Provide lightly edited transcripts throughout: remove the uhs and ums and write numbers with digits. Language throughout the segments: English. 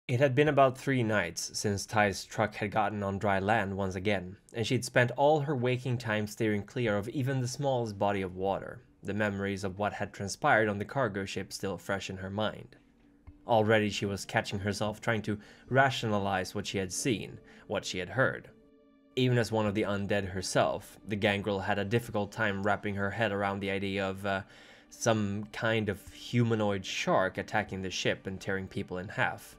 It had been about 3 nights since Ty's truck had gotten on dry land once again, and she'd spent all her waking time steering clear of even the smallest body of water, the memories of what had transpired on the cargo ship still fresh in her mind. Already she was catching herself trying to rationalize what she had seen, what she had heard. Even as one of the undead herself, the gangrel had a difficult time wrapping her head around the idea of some kind of humanoid shark attacking the ship and tearing people in half.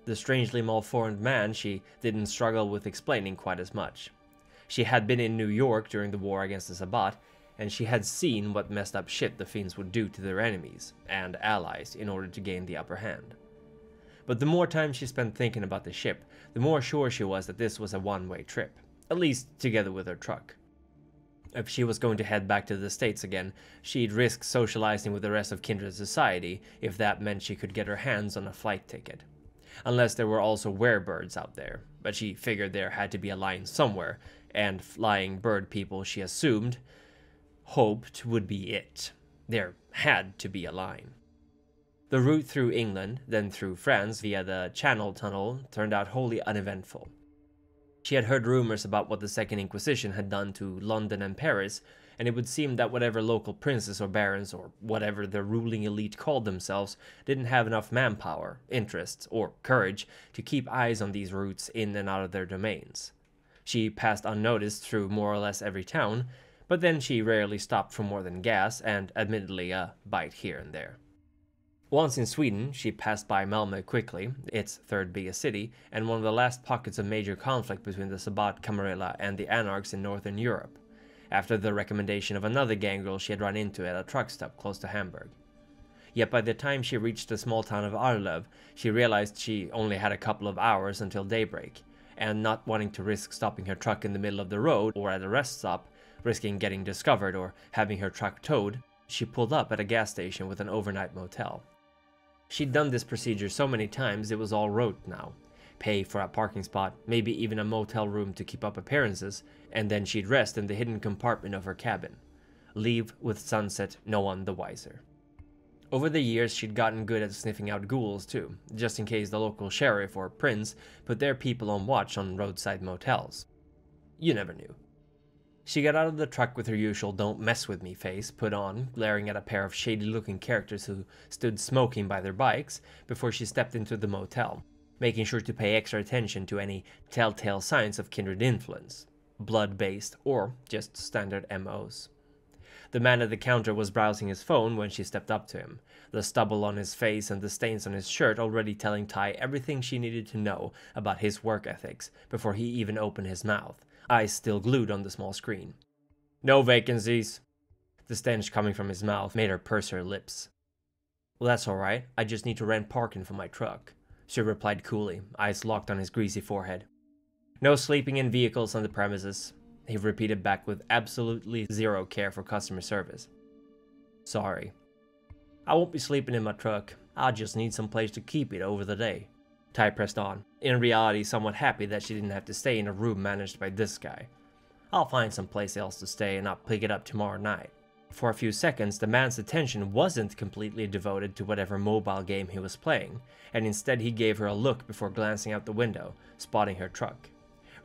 The strangely malformed man she didn't struggle with explaining quite as much. She had been in New York during the war against the Sabbat, and she had seen what messed up shit the Finns would do to their enemies and allies in order to gain the upper hand. But the more time she spent thinking about the ship, the more sure she was that this was a one-way trip, at least together with her truck. If she was going to head back to the States again, she'd risk socializing with the rest of Kindred society if that meant she could get her hands on a flight ticket. Unless there were also werebirds out there, but she figured there had to be a line somewhere, and flying bird people, she assumed, hoped would be it. There had to be a line. The route through England, then through France via the Channel Tunnel, turned out wholly uneventful. She had heard rumors about what the Second Inquisition had done to London and Paris, and it would seem that whatever local princes or barons or whatever the ruling elite called themselves didn't have enough manpower, interest, or courage to keep eyes on these routes in and out of their domains. She passed unnoticed through more or less every town, but then she rarely stopped for more than gas and, admittedly, a bite here and there. Once in Sweden, she passed by Malmö quickly, its third biggest city, and one of the last pockets of major conflict between the Sabbat Camarilla and the Anarchs in northern Europe, after the recommendation of another gangrel she had run into at a truck stop close to Hamburg. Yet by the time she reached the small town of Arlöv, she realized she only had a couple of hours until daybreak, and not wanting to risk stopping her truck in the middle of the road or at a rest stop, risking getting discovered or having her truck towed, she pulled up at a gas station with an overnight motel. She'd done this procedure so many times it was all rote now. Pay for a parking spot, maybe even a motel room to keep up appearances, and then she'd rest in the hidden compartment of her cabin. Leave with sunset, no one the wiser. Over the years she'd gotten good at sniffing out ghouls too, just in case the local sheriff or prince put their people on watch on roadside motels. You never knew. She got out of the truck with her usual don't mess with me face put on, glaring at a pair of shady-looking characters who stood smoking by their bikes before she stepped into the motel, making sure to pay extra attention to any telltale signs of kindred influence, blood-based or just standard MOs. The man at the counter was browsing his phone when she stepped up to him, the stubble on his face and the stains on his shirt already telling Ty everything she needed to know about his work ethics before he even opened his mouth, eyes still glued on the small screen. "No vacancies." The stench coming from his mouth made her purse her lips. "Well, that's alright. I just need to rent parking for my truck," she replied coolly, eyes locked on his greasy forehead. "No sleeping in vehicles on the premises," he repeated back with absolutely zero care for customer service. "Sorry. I won't be sleeping in my truck. I just need some place to keep it over the day." Ty pressed on, in reality somewhat happy that she didn't have to stay in a room managed by this guy. "I'll find some place else to stay and I'll pick it up tomorrow night." For a few seconds, the man's attention wasn't completely devoted to whatever mobile game he was playing, and instead he gave her a look before glancing out the window, spotting her truck.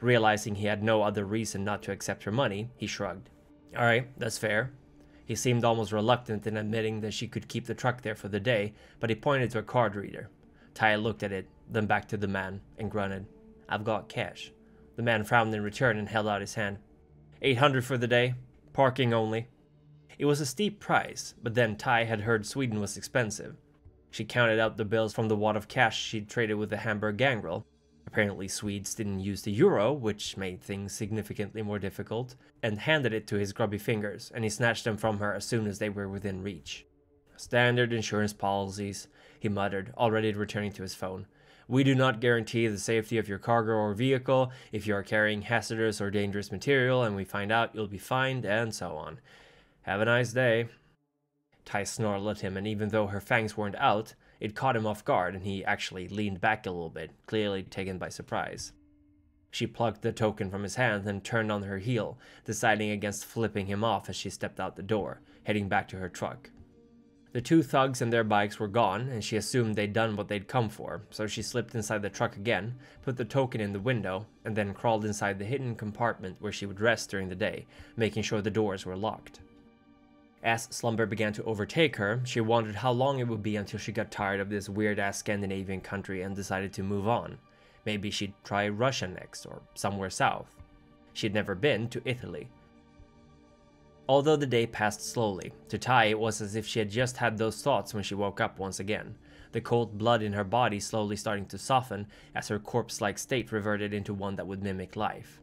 Realizing he had no other reason not to accept her money, he shrugged. "Alright, that's fair." He seemed almost reluctant in admitting that she could keep the truck there for the day, but he pointed to a card reader. Ty looked at it, then back to the man, and grunted, "I've got cash." The man frowned in return and held out his hand. 800 for the day, parking only." It was a steep price, but then Ty had heard Sweden was expensive. She counted out the bills from the wad of cash she'd traded with the Hamburg gangrel. Apparently Swedes didn't use the euro, which made things significantly more difficult, and handed it to his grubby fingers, and he snatched them from her as soon as they were within reach. "Standard insurance policies," he muttered, already returning to his phone. "We do not guarantee the safety of your cargo or vehicle. If you are carrying hazardous or dangerous material and we find out, you'll be fined," and so on. "Have a nice day." Ty snarled at him, and even though her fangs weren't out, it caught him off guard and he actually leaned back a little bit, clearly taken by surprise. She plucked the token from his hand and turned on her heel, deciding against flipping him off as she stepped out the door, heading back to her truck. The two thugs and their bikes were gone, and she assumed they'd done what they'd come for, so she slipped inside the truck again, put the token in the window, and then crawled inside the hidden compartment where she would rest during the day, making sure the doors were locked. As slumber began to overtake her, she wondered how long it would be until she got tired of this weird-ass Scandinavian country and decided to move on. Maybe she'd try Russia next, or somewhere south. She'd never been to Italy. Although the day passed slowly, to Tai it was as if she had just had those thoughts when she woke up once again, the cold blood in her body slowly starting to soften as her corpse-like state reverted into one that would mimic life.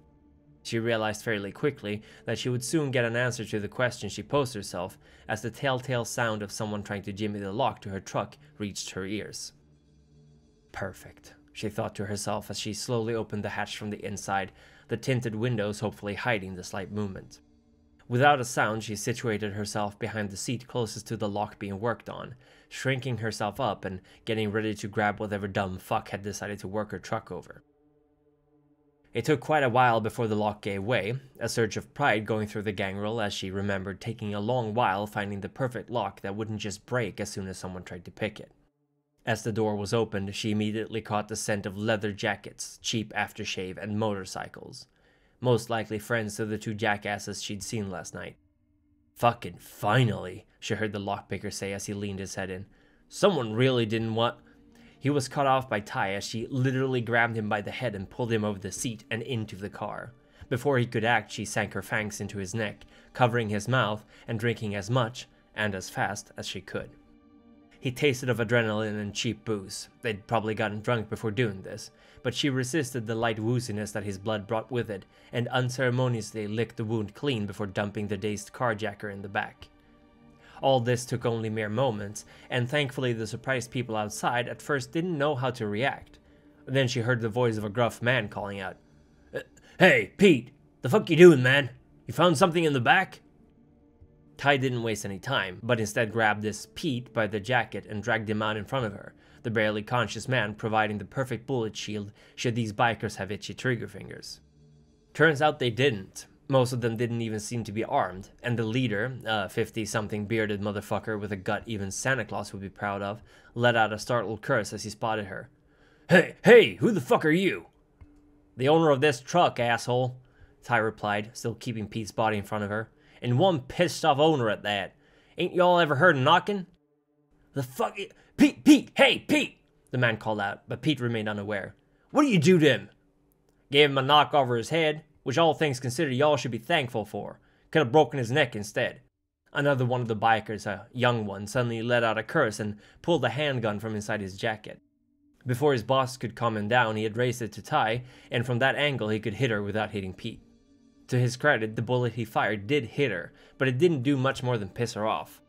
She realized fairly quickly that she would soon get an answer to the question she posed herself as the telltale sound of someone trying to jimmy the lock to her truck reached her ears. Perfect, she thought to herself as she slowly opened the hatch from the inside, the tinted windows hopefully hiding the slight movement. Without a sound, she situated herself behind the seat closest to the lock being worked on, shrinking herself up and getting ready to grab whatever dumb fuck had decided to work her truck over. It took quite a while before the lock gave way, a surge of pride going through the gangrel as she remembered taking a long while finding the perfect lock that wouldn't just break as soon as someone tried to pick it. As the door was opened, she immediately caught the scent of leather jackets, cheap aftershave, and motorcycles. Most likely friends to the two jackasses she'd seen last night. "Fucking finally," she heard the lockpicker say as he leaned his head in. "Someone really didn't want..." He was cut off by Tai as she literally grabbed him by the head and pulled him over the seat and into the car. Before he could act, she sank her fangs into his neck, covering his mouth and drinking as much, and as fast, as she could. He tasted of adrenaline and cheap booze. They'd probably gotten drunk before doing this, but she resisted the light wooziness that his blood brought with it, and unceremoniously licked the wound clean before dumping the dazed carjacker in the back. All this took only mere moments, and thankfully the surprised people outside at first didn't know how to react. Then she heard the voice of a gruff man calling out, "Hey, Pete, the fuck you doing, man? You found something in the back?" Tai didn't waste any time, but instead grabbed this Pete by the jacket and dragged him out in front of her, the barely conscious man providing the perfect bullet shield should these bikers have itchy trigger fingers. Turns out they didn't. Most of them didn't even seem to be armed, and the leader, a 50-something bearded motherfucker with a gut even Santa Claus would be proud of, let out a startled curse as he spotted her. Hey, who the fuck are you?" "The owner of this truck, asshole," Tai replied, still keeping Pete's body in front of her. "And one pissed-off owner at that. Ain't y'all ever heard of knocking?" "The fuck... Pete! Hey, Pete!" the man called out, but Pete remained unaware. "What did you do to him?" "Gave him a knock over his head, which all things considered y'all should be thankful for. Could have broken his neck instead." Another one of the bikers, a young one, suddenly let out a curse and pulled a handgun from inside his jacket. Before his boss could calm him down, he had raised it to Tai, and from that angle he could hit her without hitting Pete. To his credit, the bullet he fired did hit her, but it didn't do much more than piss her off.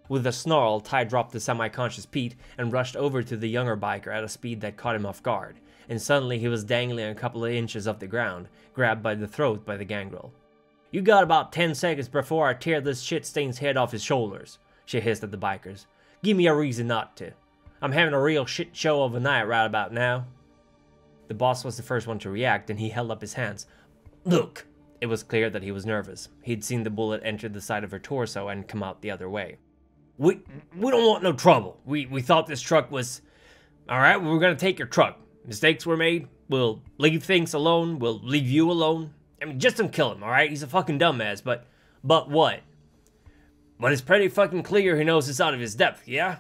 With a snarl, Tai dropped the semi-conscious Pete and rushed over to the younger biker at a speed that caught him off guard, and suddenly he was dangling a couple of inches off the ground, grabbed by the throat by the gangrel. "You got about 10 seconds before I tear this shit-stain's head off his shoulders," she hissed at the bikers. "Give me a reason not to. I'm having a real shit show of a night right about now." The boss was the first one to react, and he held up his hands. "Look!" It was clear that he was nervous. He'd seen the bullet enter the side of her torso and come out the other way. We don't want no trouble. We thought this truck was... Alright, we were gonna take your truck. Mistakes were made. We'll leave things alone. We'll leave you alone. I mean, just don't kill him, alright? He's a fucking dumbass, but what? But it's pretty fucking clear he knows it's out of his depth, yeah?"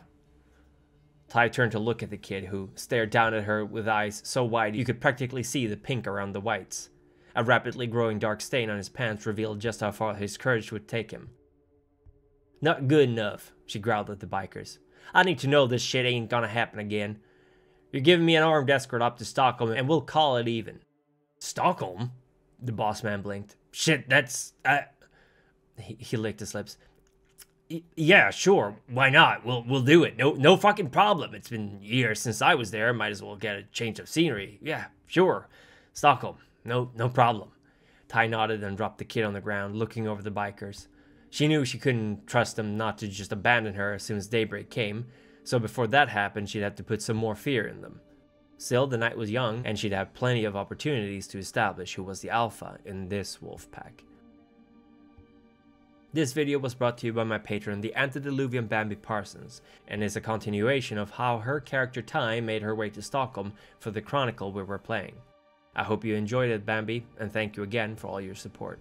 Tai turned to look at the kid, who stared down at her with eyes so wide you could practically see the pink around the whites. A rapidly growing dark stain on his pants revealed just how far his courage would take him. "Not good enough," she growled at the bikers. "I need to know this shit ain't gonna happen again. You're giving me an armed escort up to Stockholm, and we'll call it even." "Stockholm?" The boss man blinked. "Shit, that's... He licked his lips. "Yeah, sure, why not? We'll do it. No fucking problem. It's been years since I was there. Might as well get a change of scenery. Yeah, sure. Stockholm. No problem." Tai nodded and dropped the kid on the ground, looking over the bikers. She knew she couldn't trust them not to just abandon her as soon as daybreak came, so before that happened, she'd have to put some more fear in them. Still, the night was young, and she'd have plenty of opportunities to establish who was the alpha in this wolf pack. This video was brought to you by my patron, the antediluvian Bambi Parsons, and is a continuation of how her character Ty made her way to Stockholm for the chronicle we were playing. I hope you enjoyed it, Bambi, and thank you again for all your support.